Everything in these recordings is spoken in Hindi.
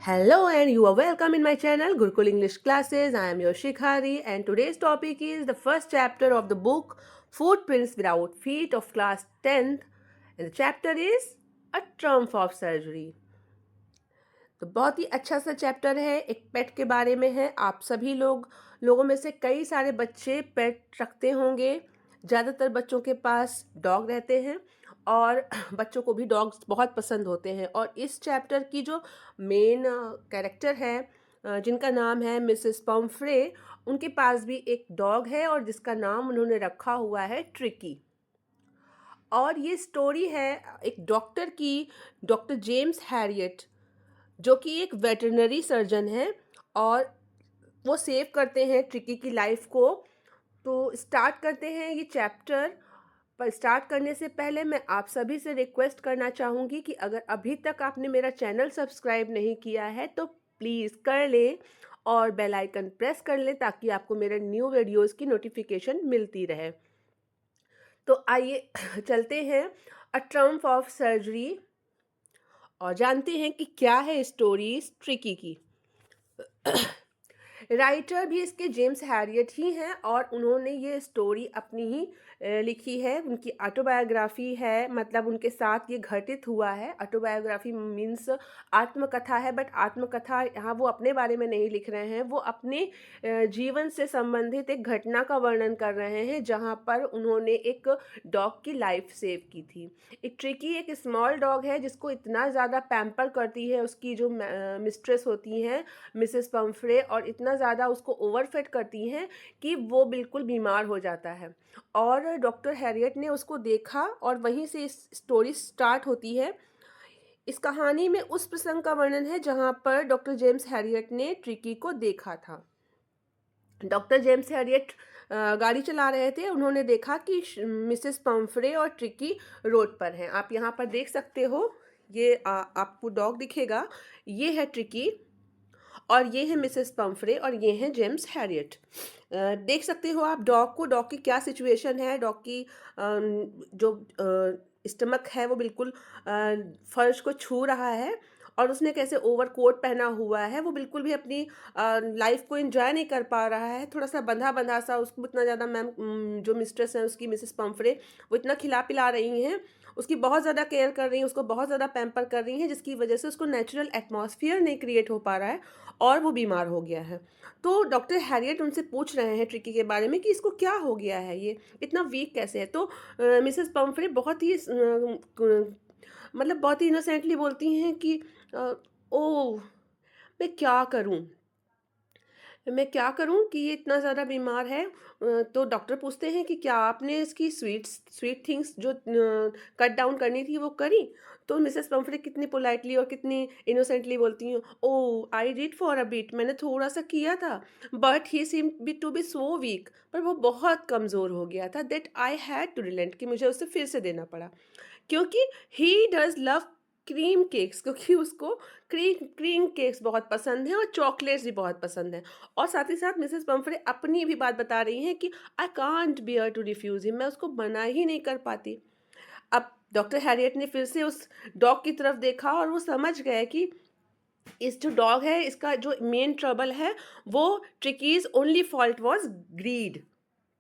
Hello and you are welcome in my channel Gurukul English Classes. I am your Shikhari and today's topic is the first chapter of the book Footprints Without Feet of class 10th and the chapter is A Triumph of Surgery. तो बहुत ही अच्छा सा चैप्टर है, एक पेट के बारे में है। आप सभी लोगों में से कई सारे बच्चे पेट रखते होंगे। ज़्यादातर बच्चों के पास डॉग रहते हैं और बच्चों को भी डॉग्स बहुत पसंद होते हैं। और इस चैप्टर की जो मेन कैरेक्टर है जिनका नाम है मिसेस पम्फ्रे, उनके पास भी एक डॉग है और जिसका नाम उन्होंने रखा हुआ है ट्रिकी। और ये स्टोरी है एक डॉक्टर की, डॉक्टर जेम्स हैरियट, जो कि एक वेटरनरी सर्जन है और वो सेव करते हैं ट्रिकी की लाइफ को। तो स्टार्ट करते हैं ये चैप्टर। पर स्टार्ट करने से पहले मैं आप सभी से रिक्वेस्ट करना चाहूँगी कि अगर अभी तक आपने मेरा चैनल सब्सक्राइब नहीं किया है तो प्लीज़ कर लें और बेल आइकन प्रेस कर लें ताकि आपको मेरे न्यू वीडियोज़ की नोटिफिकेशन मिलती रहे। तो आइए चलते हैं अ ट्रम्प ऑफ सर्जरी और जानते हैं कि क्या है स्टोरी ट्रिकी की। राइटर भी इसके जेम्स हैरियट ही हैं और उन्होंने ये स्टोरी अपनी ही लिखी है। उनकी ऑटोबायोग्राफी है, मतलब उनके साथ ये घटित हुआ है। ऑटोबायोग्राफी मीन्स आत्मकथा है, बट आत्मकथा यहाँ वो अपने बारे में नहीं लिख रहे हैं, वो अपने जीवन से संबंधित एक घटना का वर्णन कर रहे हैं जहाँ पर उन्होंने एक डॉग की लाइफ सेव की थी। एक ट्रिकी एक स्मॉल डॉग है जिसको इतना ज़्यादा पैम्पर करती है उसकी जो मिस्ट्रेस होती हैं मिसेस पम्फ्रे, और इतना ज़्यादा उसको ओवरफिट करती हैं कि वो बिल्कुल बीमार हो जाता है। और डॉक्टर हैरियट ने उसको देखा और वहीं से इस स्टोरी स्टार्ट होती है। इस कहानी में उस प्रसंग का वर्णन है जहाँ पर डॉक्टर जेम्स हैरियट ने ट्रिकी को देखा था। डॉक्टर जेम्स हैरियट गाड़ी चला रहे थे, उन्होंने देखा कि मिसेस पम्फ्रे और ट्रिकी रोड पर हैं। आप यहाँ पर देख सकते हो, ये आपको डॉग दिखेगा, ये है ट्रिकी और ये है मिसेस पम्फ्रे और ये हैं जेम्स हैरियट। देख सकते हो आप डॉग को, डॉग की क्या सिचुएशन है। डॉग की जो स्टमक है वो बिल्कुल फर्श को छू रहा है और उसने कैसे ओवरकोट पहना हुआ है, वो बिल्कुल भी अपनी लाइफ को एंजॉय नहीं कर पा रहा है। थोड़ा सा बंधा बंधा सा, उसको इतना ज़्यादा जो मिस्ट्रेस है उसकी मिसेस पम्फ्रे, वो इतना खिला पिला रही हैं, उसकी बहुत ज़्यादा केयर कर रही हैं, उसको बहुत ज़्यादा पैम्पर कर रही हैं, जिसकी वजह से उसको नेचुरल एटमॉस्फेयर नहीं क्रिएट हो पा रहा है और वो बीमार हो गया है। तो डॉक्टर हैरियट उनसे पूछ रहे हैं ट्रिकी के बारे में कि इसको क्या हो गया है, ये इतना वीक कैसे है। तो मिसेस पम्फ्रे बहुत ही मतलब बहुत ही इनोसेंटली बोलती हैं कि ओह, मैं क्या करूं, मैं क्या करूं कि ये इतना ज़्यादा बीमार है। तो डॉक्टर पूछते हैं कि क्या आपने इसकी स्वीट थिंग्स जो कट डाउन करनी थी वो करी। तो मिसेस पम्फ्रे कितनी पोलाइटली और कितनी इनोसेंटली बोलती हैं, oh I did for a bit, मैंने थोड़ा सा किया था, but he seem be to be so weak, पर वो बहुत कमज़ोर हो गया था, that I had to relent, कि मुझे उसे फिर से देना पड़ा, क्योंकि he does love cream cakes, क्योंकि उसको क्रीम क्रीम केक्स बहुत पसंद हैं और चॉकलेट्स भी बहुत पसंद हैं। और साथ ही साथ मिसेस पम्फ्रे अपनी भी बात बता रही हैं कि I can't bear to refuse him, मैं उसको मना ही नहीं कर पाती। अब डॉक्टर हैरियट ने फिर से उस डॉग की तरफ देखा और वो समझ गए कि इस जो डॉग है इसका जो मेन ट्रबल है वो Tricki's only fault was greed.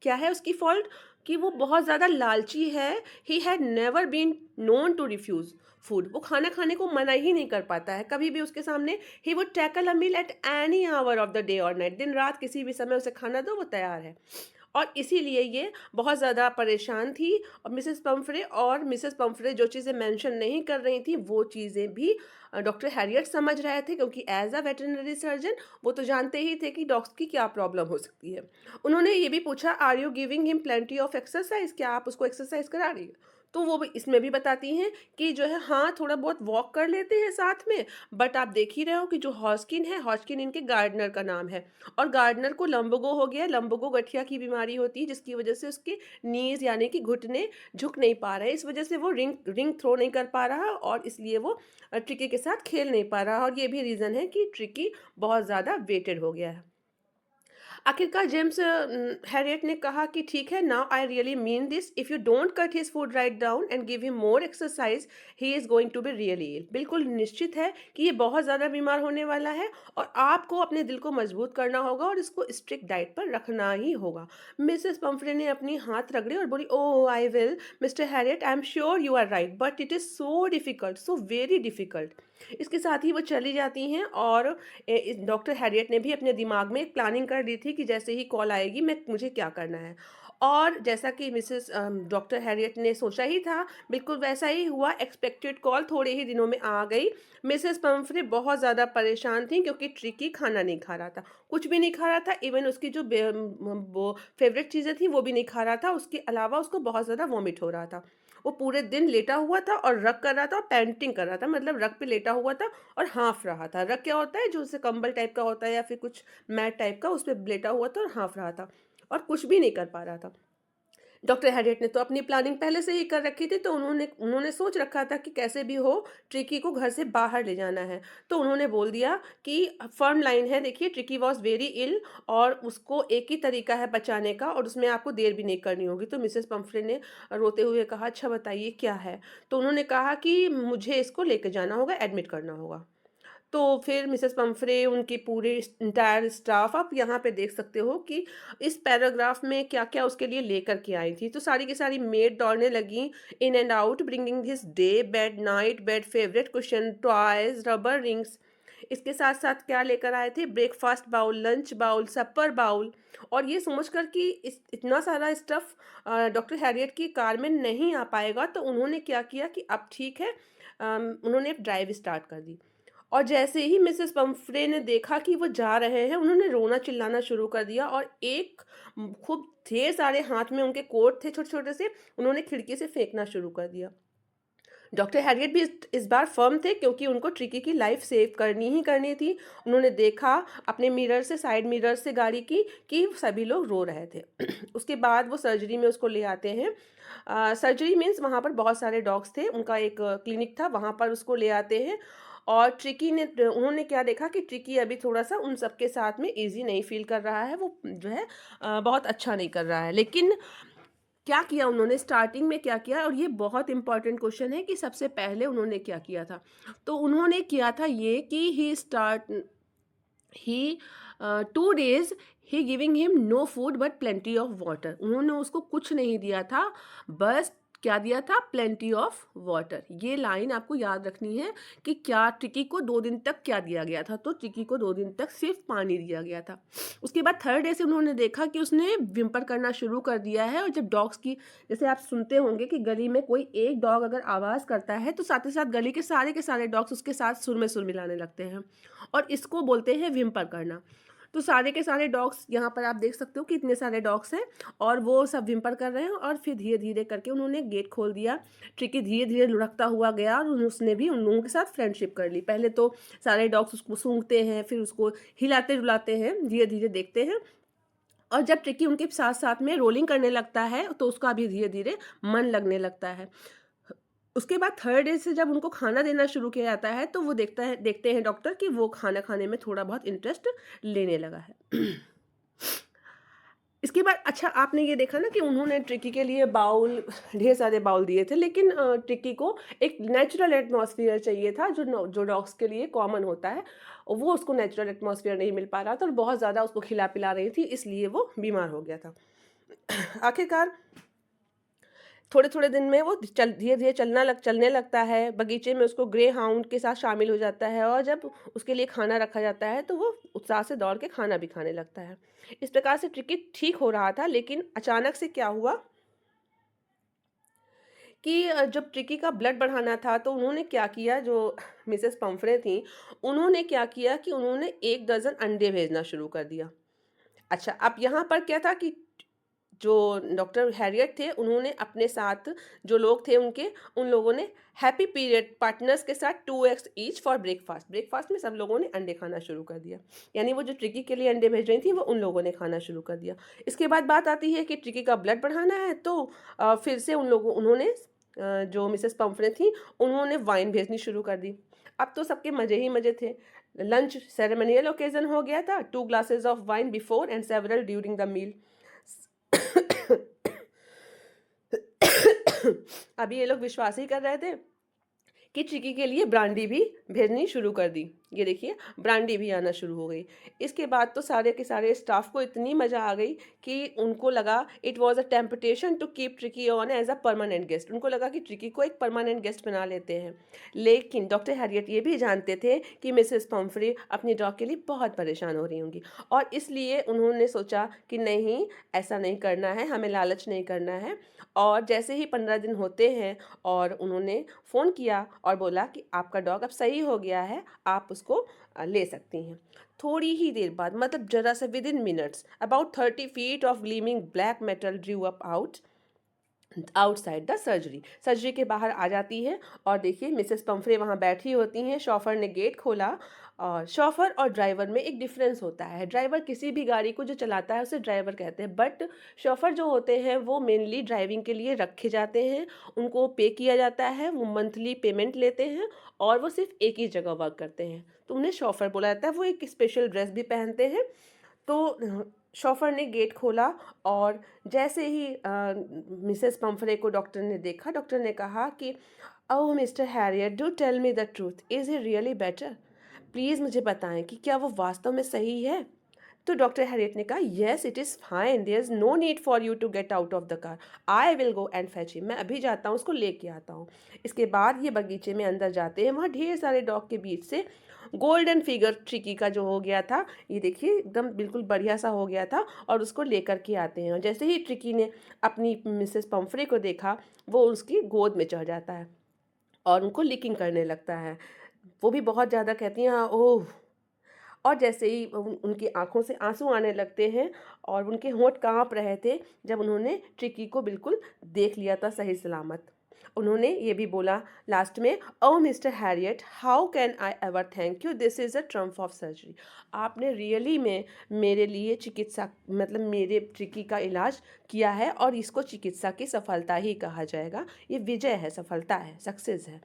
क्या है उसकी फॉल्ट, कि वो बहुत ज़्यादा लालची है। He had never been known to refuse food, वो खाना खाने को मना ही नहीं कर पाता है कभी भी। उसके सामने he would tackle a meal at any hour of the day और नाइट, दिन रात किसी भी समय उसे खाना दो वो तैयार है। और इसीलिए ये बहुत ज़्यादा परेशान थी। और मिसेस पम्फ्रे जो चीज़ें मेंशन नहीं कर रही थी वो चीज़ें भी डॉक्टर हैरियट समझ रहे थे, क्योंकि एज अ वेटरनरी सर्जन वो तो जानते ही थे कि डॉग्स की क्या प्रॉब्लम हो सकती है। उन्होंने ये भी पूछा, are you giving him plenty of exercise, क्या आप उसको एक्सरसाइज करा रही है। तो वो भी इसमें भी बताती हैं कि जो है हाँ थोड़ा बहुत वॉक कर लेते हैं साथ में, बट आप देख ही रहे हो कि जो हॉस्किन है, हॉस्किन इनके गार्डनर का नाम है और गार्डनर को लंबगो हो गया। लंबगो गठिया की बीमारी होती है जिसकी वजह से उसके नीज यानी कि घुटने झुक नहीं पा रहे, इस वजह से वो रिंग रिंग थ्रो नहीं कर पा रहा और इसलिए वो ट्रिकी के साथ खेल नहीं पा रहा। और ये भी रीज़न है कि ट्रिकी बहुत ज़्यादा वेटेड हो गया है। आखिरकार जेम्स हैरियट ने कहा कि ठीक है, now I really mean this, if you don't cut his food right down and give him more exercise, he is going to be really ill. बिल्कुल निश्चित है कि ये बहुत ज़्यादा बीमार होने वाला है और आपको अपने दिल को मजबूत करना होगा और इसको स्ट्रिक्ट डाइट पर रखना ही होगा। मिसेस पंफ्रे ने अपनी हाथ रगड़े और बोली, oh I will mister Herriot, I am sure you are right, but it is so difficult, so very difficult. इसके साथ ही वो चली जाती हैं और डॉक्टर हैरियट ने भी अपने दिमाग में एक प्लानिंग कर ली थी कि जैसे ही कॉल आएगी मैं मुझे क्या करना है। और जैसा कि डॉक्टर हैरियट ने सोचा ही था, बिल्कुल वैसा ही हुआ। एक्सपेक्टेड कॉल थोड़े ही दिनों में आ गई। मिसेस पंफ्रे बहुत ज़्यादा परेशान थी क्योंकि ट्रिकी खाना नहीं खा रहा था, कुछ भी नहीं खा रहा था। इवन उसकी जो वो फेवरेट चीज़ें थी वो भी नहीं खा रहा था। उसके अलावा उसको बहुत ज़्यादा वॉमिट हो रहा था। वो पूरे दिन लेटा हुआ था और रग कर रहा था और पेंटिंग कर रहा था, मतलब रग पे लेटा हुआ था और हाँफ रहा था। रग क्या होता है, जो उसे कंबल टाइप का होता है या फिर कुछ मैट टाइप का, उस पे लेटा हुआ था और हाँफ रहा था और कुछ भी नहीं कर पा रहा था। डॉक्टर हैरियट ने तो अपनी प्लानिंग पहले से ही कर रखी थी, तो उन्होंने उन्होंने सोच रखा था कि कैसे भी हो ट्रिकी को घर से बाहर ले जाना है। तो उन्होंने बोल दिया कि फर्म लाइन है, देखिए ट्रिकी वॉज वेरी इल और उसको एक ही तरीका है बचाने का और उसमें आपको देर भी नहीं करनी होगी। तो मिसेस पंफ्रे ने रोते हुए कहा, अच्छा बताइए क्या है। तो उन्होंने कहा कि मुझे इसको लेके जाना होगा, एडमिट करना होगा। तो फिर मिसेस पंफ्रे, उनकी पूरी इंटायर स्टाफ, आप यहाँ पे देख सकते हो कि इस पैराग्राफ में क्या-क्या उसके लिए लेकर के आई थी। तो सारी की सारी मेड दौड़ने लगी in and out bringing his day, bed, night, bed, favourite cushion, toys, rubber rings. इसके साथ-साथ क्या लेकर आए थे, ब्रेकफास्ट बाउल, लंच बाउल, सपर बाउल। और ये समझकर कि इस इतना सारा स्टफ़ डॉक्टर हैरियट की कार में नहीं आ पाएगा, तो उन्होंने क्या किया कि अब ठीक है, उन्होंने ड्राइव स्टार्ट कर दी। और जैसे ही मिसेस पंफ्रे ने देखा कि वो जा रहे हैं, उन्होंने रोना-चिल्लाना शुरू कर दिया और एक खूब ढेर सारे हाथ में उनके कोट थे छोटे-छोटे से, उन्होंने खिड़की से फेंकना शुरू कर दिया। डॉक्टर हैरियट भी इस बार फ़र्म थे क्योंकि उनको ट्रिकी की लाइफ़ सेव करनी ही करनी थी। उन्होंने देखा अपने मिरर से, साइड मिरर से गाड़ी की, कि सभी लोग रो रहे थे। उसके बाद वो सर्जरी में उसको ले आते हैं। सर्जरी मीन्स वहाँ पर बहुत सारे डॉग्स थे, उनका एक क्लिनिक था, वहाँ पर उसको ले आते हैं। और ट्रिकी ने उन्होंने क्या देखा कि ट्रिकी अभी थोड़ा-सा उन सबके साथ में ईज़ी नहीं फ़ील कर रहा है, वो जो है बहुत अच्छा नहीं कर रहा है। लेकिन क्या किया उन्होंने, स्टार्टिंग में क्या किया, और ये बहुत इम्पोर्टेंट क्वेश्चन है कि सबसे पहले उन्होंने क्या किया था। तो उन्होंने किया था ये कि he 2 days he giving him no food but plenty of water. उन्होंने उसको कुछ नहीं दिया था, बस क्या दिया था, प्लेंटी ऑफ वाटर। ये लाइन आपको याद रखनी है कि क्या ट्रिकी को 2 दिन तक क्या दिया गया था, तो ट्रिकी को 2 दिन तक सिर्फ़ पानी दिया गया था। उसके बाद थर्ड डे से उन्होंने देखा कि उसने व्हिम्पर करना शुरू कर दिया है। और जब डॉग्स की, जैसे आप सुनते होंगे कि गली में कोई एक डॉग अगर आवाज़ करता है तो साथ ही साथ गली के सारे डॉग्स उसके साथ सुर में सुर मिलाने लगते हैं और इसको बोलते हैं व्हिम्पर करना। तो सारे के सारे डॉग्स, यहाँ पर आप देख सकते हो कि इतने सारे डॉग्स हैं और वो सब व्हिम्पर कर रहे हैं और फिर धीरे-धीरे करके उन्होंने गेट खोल दिया। ट्रिकी धीरे-धीरे लुढ़कता हुआ गया और उसने भी उन लोगों के साथ फ्रेंडशिप कर ली। पहले तो सारे डॉग्स उसको सूंघते हैं, फिर उसको हिलाते-डुलाते हैं, धीरे-धीरे देखते हैं और जब ट्रिकी उनके साथ-साथ में रोलिंग करने लगता है, तो उसका भी धीरे-धीरे मन लगने लगता है। उसके बाद थर्ड डे से जब उनको खाना देना शुरू किया जाता है, तो वो देखते हैं डॉक्टर कि वो खाना खाने में थोड़ा बहुत इंटरेस्ट लेने लगा है। इसके बाद अच्छा आपने ये देखा ना कि उन्होंने ट्रिकी के लिए बाउल, ढेर सारे बाउल दिए थे, लेकिन ट्रिकी को एक नेचुरल एटमॉस्फेयर चाहिए था जो डॉग्स के लिए कॉमन होता है। और वो उसको नेचुरल एटमॉस्फेयर नहीं मिल पा रहा था और बहुत ज़्यादा उसको खिला-पिला रही थी, इसलिए वो बीमार हो गया था। आखिरकार थोड़े-थोड़े दिन में वो धीरे-धीरे चलने लगता है, बगीचे में उसको ग्रे हाउंड के साथ शामिल हो जाता है और जब उसके लिए खाना रखा जाता है, तो वो उत्साह से दौड़ के खाना भी खाने लगता है। इस प्रकार से ट्रिकी ठीक हो रहा था, लेकिन अचानक से क्या हुआ कि जब ट्रिकी का ब्लड बढ़ाना था, तो उन्होंने क्या किया, जो मिसेस पंफ्रे थीं, उन्होंने क्या किया कि उन्होंने 1 दर्जन अंडे भेजना शुरू कर दिया। अच्छा, अब यहाँ पर क्या था कि जो डॉक्टर हैरियट थे, उन्होंने अपने साथ जो लोग थे उनके, उन लोगों ने हैप्पी पीरियड पार्टनर्स के साथ 2 eggs each for breakfast. Breakfast में सब लोगों ने अंडे खाना शुरू कर दिया। यानी वो जो ट्रिकी के लिए अंडे भेज रही थी, वो उन लोगों ने खाना शुरू कर दिया। इसके बाद बात आती है कि ट्रिकी का ब्लड बढ़ाना है, तो फिर से उन्होंने जो मिसेस पंफ्रे थी, उन्होंने वाइन भेजनी शुरू कर दी। अब तो सबके मज़े ही मज़े थे। लंच सेरेमनियल ओकेज़न हो गया था, 2 glasses of wine before and several during the meal. अभी ये लोग विश्वास ही कर रहे थे कि चिकी के लिए ब्रांडी भी भेजनी शुरू कर दी। ये देखिए ब्रांडी भी आना शुरू हो गई। इसके बाद तो सारे के सारे स्टाफ को इतनी मज़ा आ गई कि उनको लगा it was a temptation to keep Tricki on as a permanent guest. उनको लगा कि ट्रिकी को एक परमानेंट गेस्ट बना लेते हैं। लेकिन डॉक्टर हैरियट ये भी जानते थे कि मिसेस पम्फ्रे अपनी डॉग के लिए बहुत परेशान हो रही होंगी, और इसलिए उन्होंने सोचा कि नहीं, ऐसा नहीं करना है, हमें लालच नहीं करना है। और जैसे ही 15 दिन होते हैं और उन्होंने फ़ोन किया और बोला कि आपका डॉग अब सही हो गया है, आप उसको ले सकती हैं। थोड़ी ही देर बाद, मतलब ज़रा सा within minutes, about 30 feet of gleaming black metal Drew up outside the surgery के बाहर आ जाती है। और देखिए मिसेस पम्फ्रे वहाँ बैठी होती हैं। शॉफर ने गेट खोला, और शॉफर और ड्राइवर में एक डिफरेंस होता है। ड्राइवर किसी भी गाड़ी को जो चलाता है उसे ड्राइवर कहते हैं, बट शॉफर जो होते हैं वो मेनली ड्राइविंग के लिए रखे जाते हैं। उनको पे किया जाता है, वो मंथली पेमेंट लेते हैं और वो सिर्फ एक ही जगह वर्क करते हैं, तो उन्हें शॉफर बोला जाता है। वो एक स्पेशल ड्रेस भी पहनते हैं। तो शॉफर ने गेट खोला, और जैसे ही मिसेस पम्फ्रे को डॉक्टर ने देखा, डॉक्टर ने कहा कि oh mister Herriot, do tell me the truth, is he really better? Please मुझे बताएं कि क्या वो वास्तव में सही है। तो डॉक्टर हैरियट ने कहा yes it is fine, there is no need for you to get out of the car, I will go and fetch him. मैं अभी जाता हूँ, उसको लेके आता हूँ। इसके बाद ये बगीचे में अंदर जाते हैं। वहाँ ढेर सारे डॉग के बीच से गोल्डन फिगर ट्रिकी का जो हो गया था, ये देखिए एकदम बिल्कुल बढ़िया सा हो गया था, और उसको लेकर के आते हैं। और जैसे ही ट्रिकी ने अपनी मिसेस पम्फ्रे को देखा, वो उसकी गोद में चढ़ जाता है और उनको लिकिंग करने लगता है। वो भी बहुत ज़्यादा कहती हैं हाँ, ओह। और जैसे ही उनकी आंखों से आंसू आने लगते हैं और उनके होंठ कांप रहे थे जब उन्होंने ट्रिकी को बिल्कुल देख लिया था सही सलामत। उन्होंने ये भी बोला लास्ट में, oh mister Herriot, how can I ever thank you, this is a triumph of surgery. आपने रियली में मेरे लिए चिकित्सा, मतलब मेरे ट्रिकी का इलाज किया है, और इसको चिकित्सा की सफलता ही कहा जाएगा। ये विजय है, सफलता है, सक्सेस है।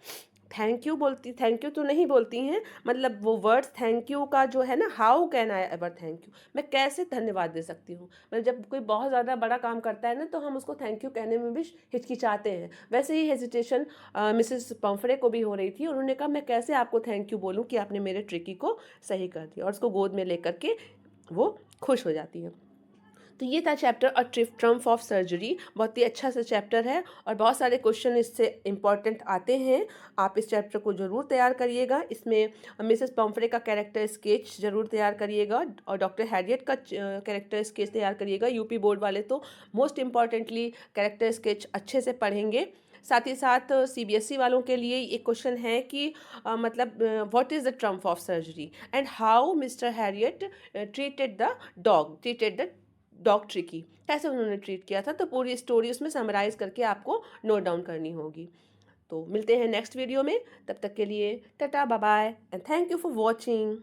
थैंक यू बोलती, थैंक यू तो नहीं बोलती हैं, मतलब वो वर्ड्स थैंक यू का जो है ना, how can I ever thank you, मैं कैसे धन्यवाद दे सकती हूँ। मतलब जब कोई बहुत ज़्यादा बड़ा काम करता है ना, तो हम उसको थैंक यू कहने में भी हिचकिचाते हैं। वैसे ही हेजिटेशन मिसेस पम्फ्रे को भी हो रही थी। उन्होंने कहा मैं कैसे आपको थैंक यू बोलूँ कि आपने मेरे ट्रिकी को सही कर दिया, और उसको गोद में लेकर के वो खुश हो जाती है। तो ये था chapter a triumph of surgery. बहुत ही अच्छा सा चैप्टर है और बहुत सारे क्वेश्चन इससे इम्पॉर्टेंट आते हैं। आप इस चैप्टर को ज़रूर तैयार करिएगा। इसमें मिसेस पम्फ्रे का कैरेक्टर स्केच ज़रूर तैयार करिएगा, और डॉक्टर हैरियट का कैरेक्टर स्केच तैयार करिएगा। यूपी बोर्ड वाले तो मोस्ट इम्पॉर्टेंटली कैरेक्टर स्केच अच्छे से पढ़ेंगे। साथ ही साथ सीबीएसई वालों के लिए एक क्वेश्चन है कि मतलब what is the Trump of surgery and how mister Harriet treated the dog tricky, कैसे उन्होंने ट्रीट किया था। तो पूरी स्टोरी उसमें समराइज करके आपको नोट डाउन करनी होगी। तो मिलते हैं नेक्स्ट वीडियो में, तब तक के लिए tata bye bye and thank you for watching.